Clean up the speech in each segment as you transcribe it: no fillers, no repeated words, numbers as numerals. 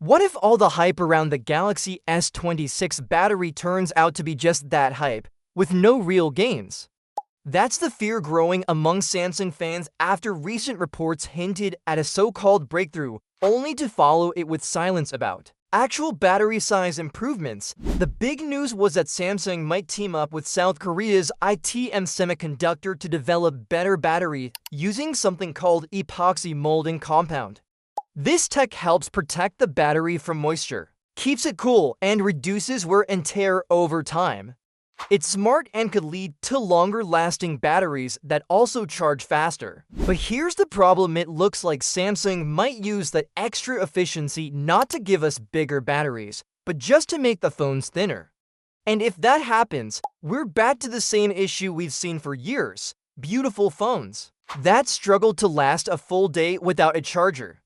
What if all the hype around the Galaxy S26 battery turns out to be just that hype, with no real gains? That's the fear growing among Samsung fans after recent reports hinted at a so-called breakthrough, only to follow it with silence about actual battery size improvements. The big news was that Samsung might team up with South Korea's ITM Semiconductor to develop better battery using something called epoxy molding compound. This tech helps protect the battery from moisture, keeps it cool, and reduces wear and tear over time. It's smart and could lead to longer-lasting batteries that also charge faster. But here's the problem: it looks like Samsung might use that extra efficiency not to give us bigger batteries, but just to make the phones thinner. And if that happens, we're back to the same issue we've seen for years: beautiful phones that struggle to last a full day without a charger.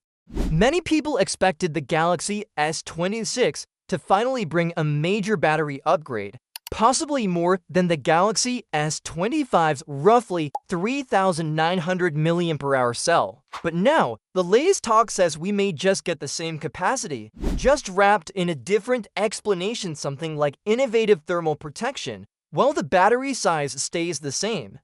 Many people expected the Galaxy S26 to finally bring a major battery upgrade, possibly more than the Galaxy S25's roughly 3,900 mAh cell. But now, the latest talk says we may just get the same capacity, just wrapped in a different explanation, something like innovative thermal protection, while the battery size stays the same.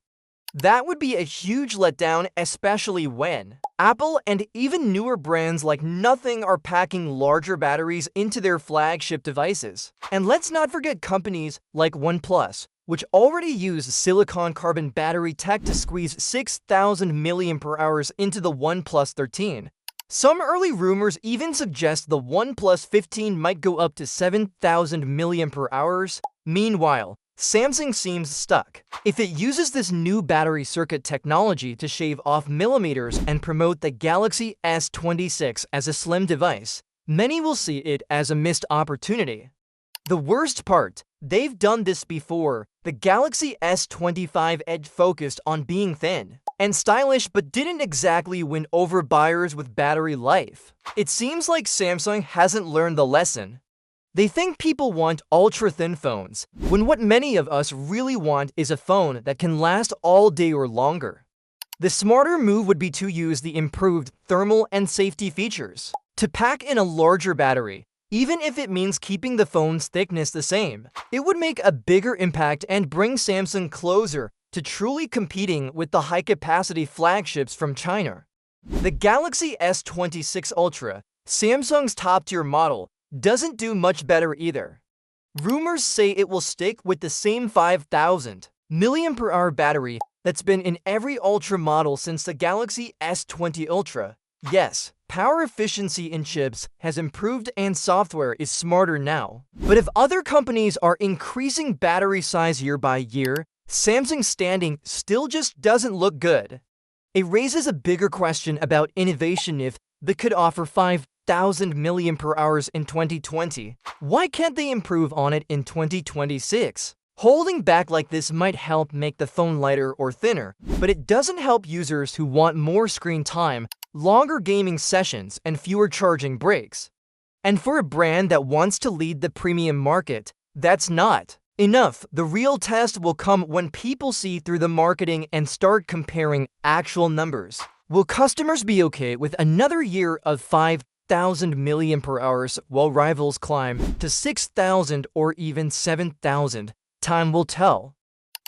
That would be a huge letdown, especially when Apple and even newer brands like Nothing are packing larger batteries into their flagship devices. And let's not forget companies like OnePlus, which already use silicon carbon battery tech to squeeze 6,000 mAh into the OnePlus 13. Some early rumors even suggest the OnePlus 15 might go up to 7,000 mAh. Meanwhile, Samsung seems stuck. If it uses this new battery circuit technology to shave off millimeters and promote the Galaxy S26 as a slim device, many will see it as a missed opportunity. The worst part, they've done this before. The Galaxy S25 Edge focused on being thin and stylish but didn't exactly win over buyers with battery life. It seems like Samsung hasn't learned the lesson. They think people want ultra-thin phones, when what many of us really want is a phone that can last all day or longer. The smarter move would be to use the improved thermal and safety features to pack in a larger battery, even if it means keeping the phone's thickness the same. It would make a bigger impact and bring Samsung closer to truly competing with the high-capacity flagships from China. The Galaxy S26 Ultra, Samsung's top-tier model, doesn't do much better either. Rumors say it will stick with the same 5,000 mAh battery that's been in every Ultra model since the Galaxy S20 Ultra. Yes, power efficiency in chips has improved and software is smarter now. But if other companies are increasing battery size year by year, Samsung's standing still just doesn't look good. It raises a bigger question about innovation. If they could offer 5,000 mAh in 2020, why can't they improve on it in 2026? Holding back like this might help make the phone lighter or thinner, but it doesn't help users who want more screen time, longer gaming sessions, and fewer charging breaks. And for a brand that wants to lead the premium market, that's not enough. The real test will come when people see through the marketing and start comparing actual numbers. Will customers be okay with another year of 5,000 mAh while rivals climb to 6,000 or even 7,000? Time will tell.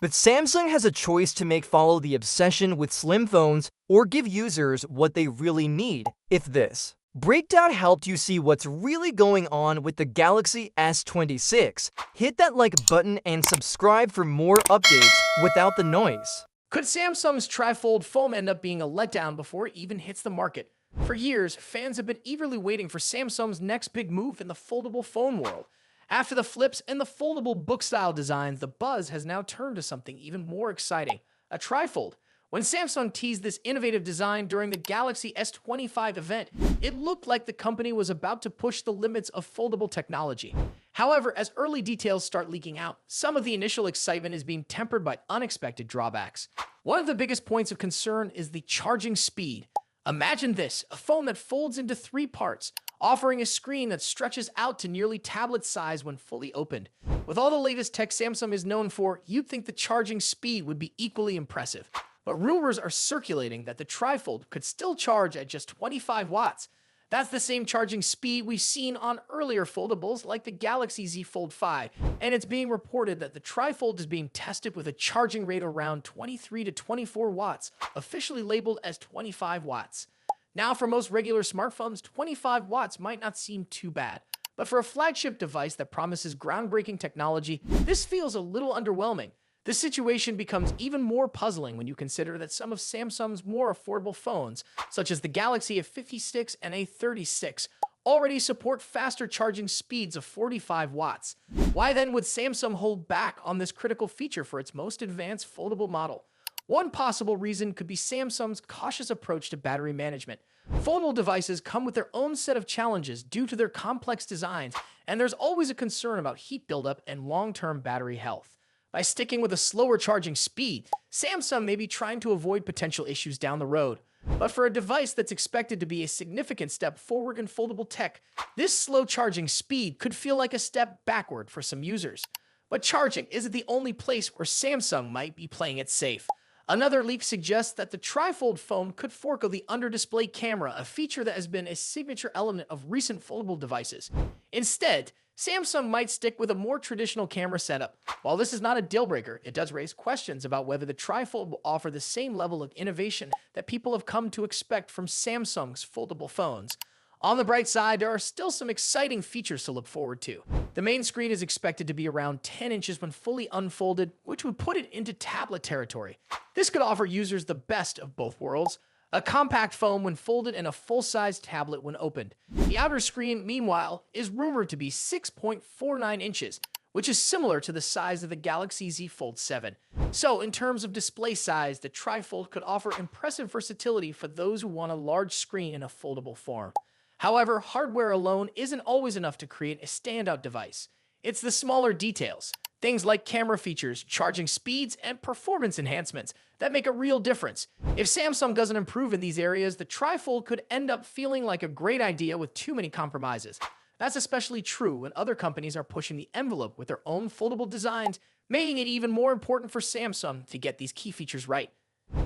But Samsung has a choice to make: follow the obsession with slim phones or give users what they really need. If this breakdown helped you see what's really going on with the Galaxy S26, hit that like button and subscribe for more updates without the noise. Could Samsung's trifold phone end up being a letdown before it even hits the market? For years, fans have been eagerly waiting for Samsung's next big move in the foldable phone world. After the flips and the foldable book-style designs, the buzz has now turned to something even more exciting: a trifold. When Samsung teased this innovative design during the Galaxy S25 event, it looked like the company was about to push the limits of foldable technology. However, as early details start leaking out, some of the initial excitement is being tempered by unexpected drawbacks. One of the biggest points of concern is the charging speed. Imagine this: a phone that folds into 3 parts, offering a screen that stretches out to nearly tablet size when fully opened. With all the latest tech Samsung is known for, you'd think the charging speed would be equally impressive. But rumors are circulating that the trifold could still charge at just 25 watts. That's the same charging speed we've seen on earlier foldables like the Galaxy Z Fold 5, and it's being reported that the Trifold is being tested with a charging rate around 23 to 24 watts, officially labeled as 25 watts. Now, for most regular smartphones, 25 watts might not seem too bad, but for a flagship device that promises groundbreaking technology, this feels a little underwhelming. The situation becomes even more puzzling when you consider that some of Samsung's more affordable phones, such as the Galaxy S26 and A36, already support faster charging speeds of 45 watts. Why then would Samsung hold back on this critical feature for its most advanced foldable model? One possible reason could be Samsung's cautious approach to battery management. Foldable devices come with their own set of challenges due to their complex designs, and there's always a concern about heat buildup and long-term battery health. By sticking with a slower charging speed, Samsung may be trying to avoid potential issues down the road. But for a device that's expected to be a significant step forward in foldable tech, this slow charging speed could feel like a step backward for some users. But charging isn't the only place where Samsung might be playing it safe. Another leak suggests that the Trifold phone could forego the under-display camera, a feature that has been a signature element of recent foldable devices. Instead, Samsung might stick with a more traditional camera setup. While this is not a deal-breaker, it does raise questions about whether the Trifold will offer the same level of innovation that people have come to expect from Samsung's foldable phones. On the bright side, there are still some exciting features to look forward to. The main screen is expected to be around 10 inches when fully unfolded, which would put it into tablet territory. This could offer users the best of both worlds. A compact phone when folded and a full-sized tablet when opened. The outer screen, meanwhile, is rumored to be 6.49 inches, which is similar to the size of the Galaxy Z Fold 7. So, in terms of display size, the Trifold could offer impressive versatility for those who want a large screen in a foldable form. However, hardware alone isn't always enough to create a standout device. It's the smaller details, things like camera features, charging speeds, and performance enhancements that make a real difference. If Samsung doesn't improve in these areas, the Trifold could end up feeling like a great idea with too many compromises. That's especially true when other companies are pushing the envelope with their own foldable designs, making it even more important for Samsung to get these key features right.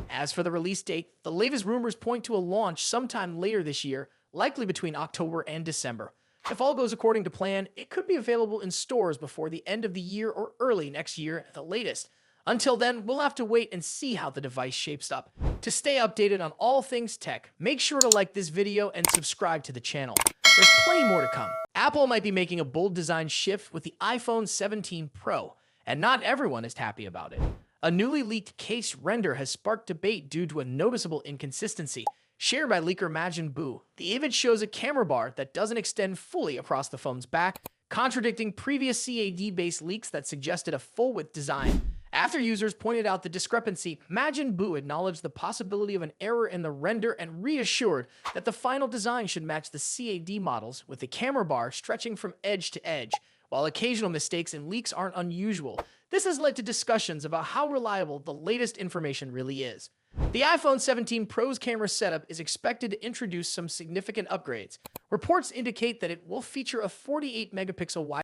As for the release date, the latest rumors point to a launch sometime later this year, likely between October and December. If all goes according to plan, it could be available in stores before the end of the year or early next year at the latest. Until then, we'll have to wait and see how the device shapes up. To stay updated on all things tech, make sure to like this video and subscribe to the channel. There's plenty more to come. Apple might be making a bold design shift with the iPhone 17 Pro, and not everyone is happy about it. A newly leaked case render has sparked debate due to a noticeable inconsistency. Shared by leaker Majin Buu, the image shows a camera bar that doesn't extend fully across the phone's back, contradicting previous CAD-based leaks that suggested a full-width design. After users pointed out the discrepancy, Majin Buu acknowledged the possibility of an error in the render and reassured that the final design should match the CAD models, with the camera bar stretching from edge to edge. While occasional mistakes and leaks aren't unusual, this has led to discussions about how reliable the latest information really is. The iPhone 17 Pro's camera setup is expected to introduce some significant upgrades. Reports indicate that it will feature a 48-megapixel wide